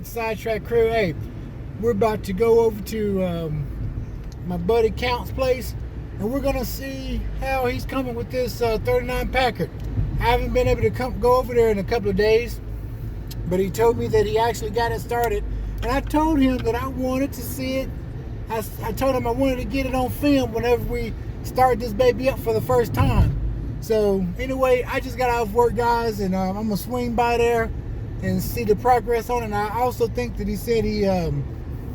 Big Sidetrack Crew. Hey, we're about to go over to my buddy Count's place, and we're gonna see how he's coming with this 39 Packard. I haven't been able to go over there in a couple of days, but he told me that he actually got it started, and I told him that I wanted to see it. I told him I wanted to get it on film whenever we start this baby up for the first time. So anyway, I just got off work, guys, and I'm gonna swing by there and see the progress on it. And I also think that he said he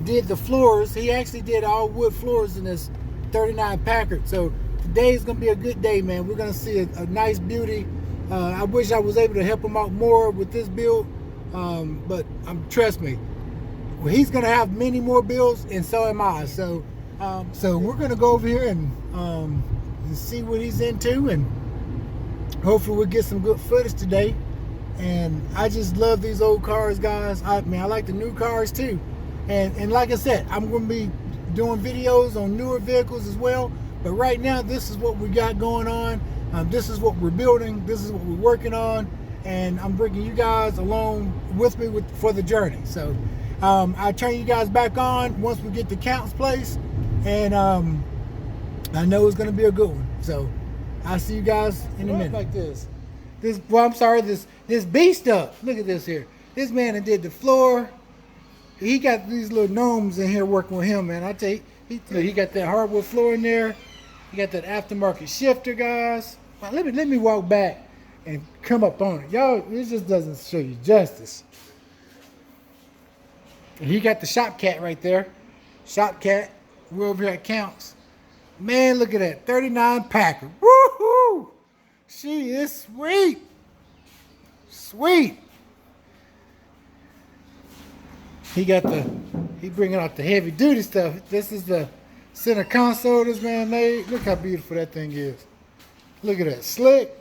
did the floors. He actually did all wood floors in this 39 Packard. So today is gonna be a good day, man. We're gonna see a nice beauty. I wish I was able to help him out more with this build, but trust me, he's gonna have many more builds, and so am I. So we're gonna go over here and see what he's into, and hopefully we'll get some good footage today. And I just love these old cars, guys. I like the new cars too. And like I said, I'm gonna be doing videos on newer vehicles as well. But right now, this is what we got going on. This is what we're building. This is what we're working on, and I'm bringing you guys along with me for the journey. So I'll turn you guys back on once we get to Count's place, and I know it's gonna be a good one. So I'll see you guys in a minute. Like this beast up. Look at this here. This man that did the floor. He got these little gnomes in here working with him, man. I tell you, he got that hardwood floor in there. He got that aftermarket shifter, guys. Well, let me walk back and come up on it. Y'all, this just doesn't show you justice. And he got the shop cat right there. Shop cat. We're over here at Counts. Man, look at that. 39 Packard. Woohoo! She is sweet. Sweet. He bringing out the heavy duty stuff. This is the center console this man made. Look how beautiful that thing is. Look at that. Slick.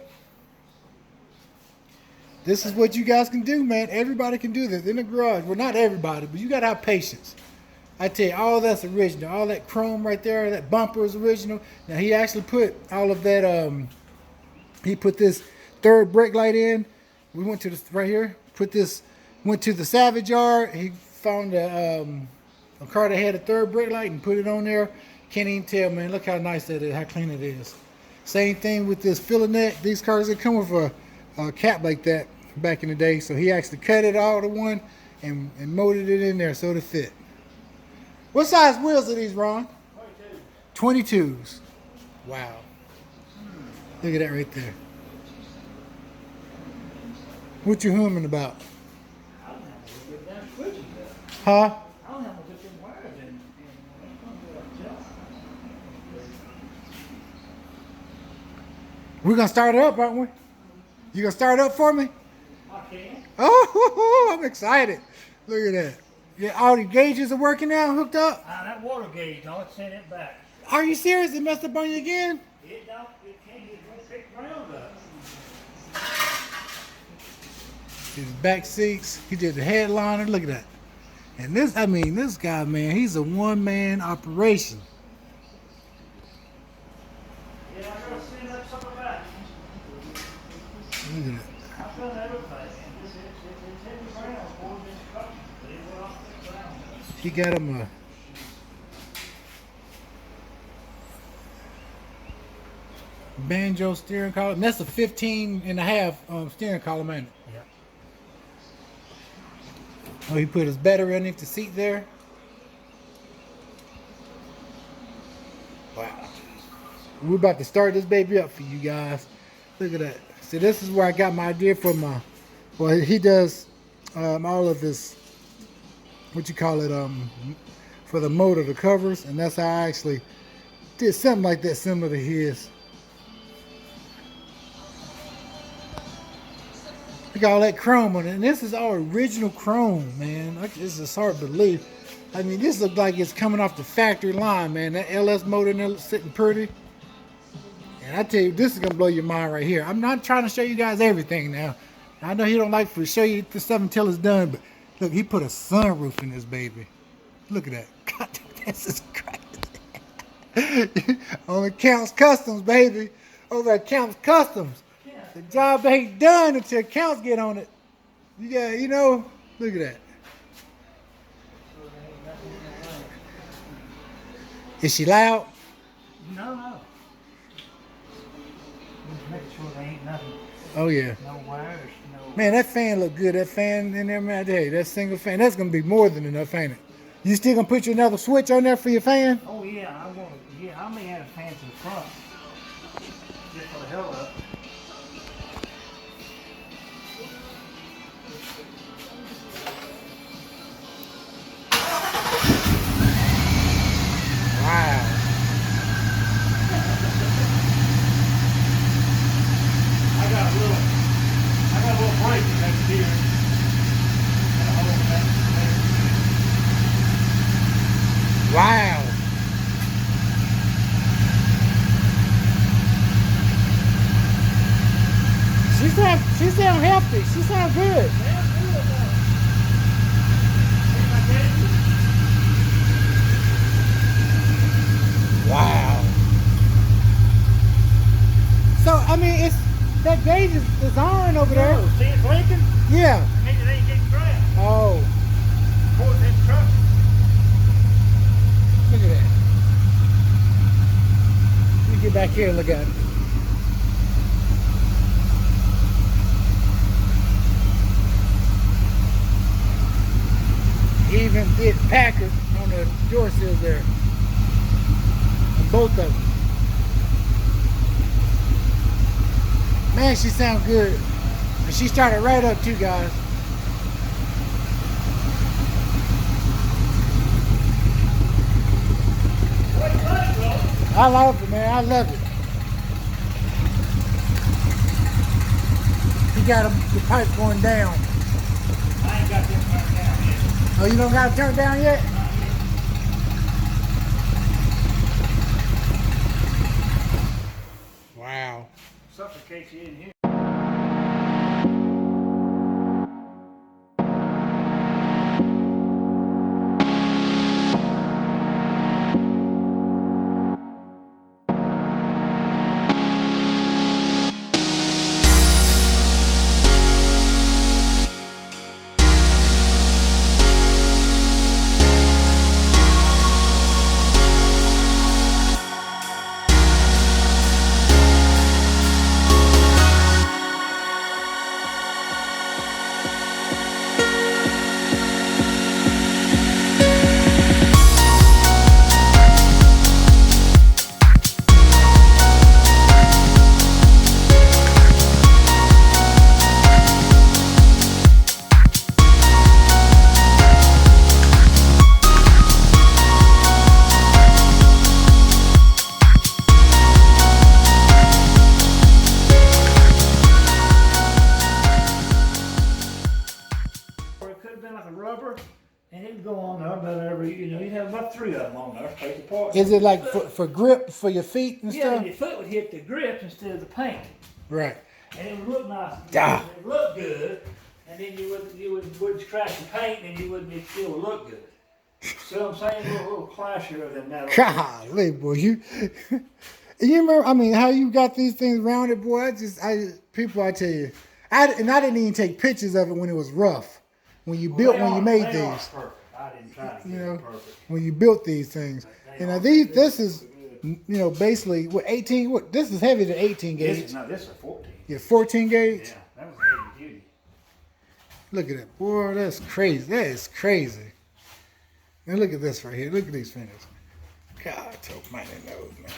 This is what you guys can do, man. Everybody can do this in the garage. Well, not everybody, but you got to have patience. I tell you, all that's original. All that chrome right there, that bumper is original. Now, he actually put all of that, he put this third brake light in. We went to this right here, went to the salvage yard. He found a car that had a third brake light and put it on there. Can't even tell, man. Look how nice that is, how clean it is. Same thing with this filler net. These cars, they come with a cap like that back in the day. So he actually cut it all to one and molded it in there so to fit. What size wheels are these, Ron? 22. 22s. Wow. Look at that right there. What you humming about? I don't have to get down switches though. Huh? I don't have to get them wires in when it comes to that job. We're gonna start it up, aren't we? You gonna start it up for me? I can. Oh, I'm excited. Look at that. Yeah, all the gauges are working now, hooked up? That water gauge, I'll send it back. Are you serious? It messed up on you again? It won't pick ground up. His back seats. He did the headliner. Look at that. And this guy, man, he's a one-man operation. Yeah, I gotta send that sucker back. Look at that. I've done everything, and it's heavy ground for this country, but it will not pick ground up. He got him a banjo steering column. And that's a 15.5 steering column, ain't it? Yeah. Oh, he put his battery underneath the seat there. Wow. We're about to start this baby up for you guys. Look at that. See, this is where I got my idea from. Well, he does all of this, what you call it, for the motor, the covers, and that's how I actually did something like that similar to his. Look at all that chrome on it, and this is all original chrome, man. This is hard to believe. I mean, this looks like it's coming off the factory line, man. That LS motor in there sitting pretty. And I tell you, this is gonna blow your mind right here. I'm not trying to show you guys everything now. I know he don't like to show you the stuff until it's done, but look, he put a sunroof in this baby. Look at that. God, this is crazy. Only Counts Customs, baby. Over at Counts Customs. The job ain't done until Counts get on it. You know, look at that. Is she loud? No, no. Just making sure there ain't nothing. Oh yeah. No wires, no. Man, that fan look good. That fan in there, man. Hey, that single fan, that's gonna be more than enough, ain't it? You still gonna put you another switch on there for your fan? Oh yeah, I want. Yeah, I may add a fan to the front, just for the hell of it. Wow. I got a little break back here. Wow. She sound healthy. She sound good. Wow. So I mean, it's that gauge is on over there. Oh, see it blinking? Yeah. It means it ain't getting ground. Oh, Of course, this truck. look at that. Let me get back here and look at it. He even did Packard on the door sills there. On both of them. Man, she sound good. And she started right up too, guys. I love it, man. I love it. He got the pipe going down. I ain't got this turned down yet. Oh, you don't got it turned down yet? Wow. Suffocates you in here. And it'd go on there about every, you'd have about 3 of them on there, spaced apart. Is it like for grip for your feet and Yeah, stuff? your foot would hit the grip instead of the paint. Right. And it would look nice. Ah. It would look good. And then you wouldn't scratch the paint and you wouldn't, it still would look good. So I'm saying a little clashier than that. Golly, boy, you remember? I mean, how you got these things rounded, boy? I tell you, I didn't even take pictures of it when it was rough. When you made they these, are perfect. I didn't try to get it perfect. when you built these things, this is, basically what 18. What this is heavy to 18 gauge. This is a 14. Yeah, 14 gauge. Yeah, that was heavy duty. Look at that, boy. That's crazy. That is crazy. And look at this right here. Look at these fenders. God, almighty knows, man.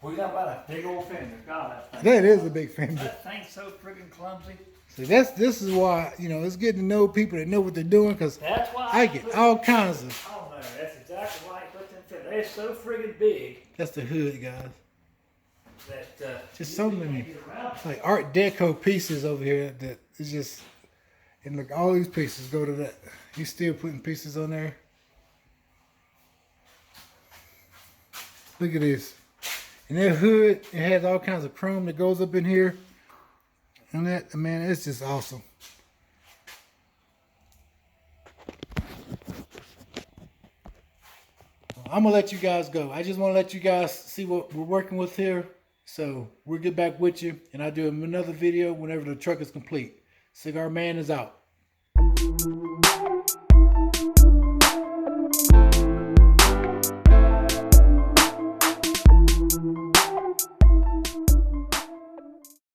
We got about a big old fender. God, That is a big fender. That thing's so friggin' clumsy. See, this is why it's good to know people that know what they're doing, because That's why I get all kinds of. Oh no, that's exactly why I put them fenders. They're so friggin' big That's the hood, guys. that Just so many like Art Deco pieces over here that it's just. And look, all these pieces go to that. You still putting pieces on there. Look at this. And that hood, it has all kinds of chrome that goes up in here. And that, man, it's just awesome. I'm going to let you guys go. I just want to let you guys see what we're working with here. So we'll get back with you. And I'll do another video whenever the truck is complete. Cigar Man is out.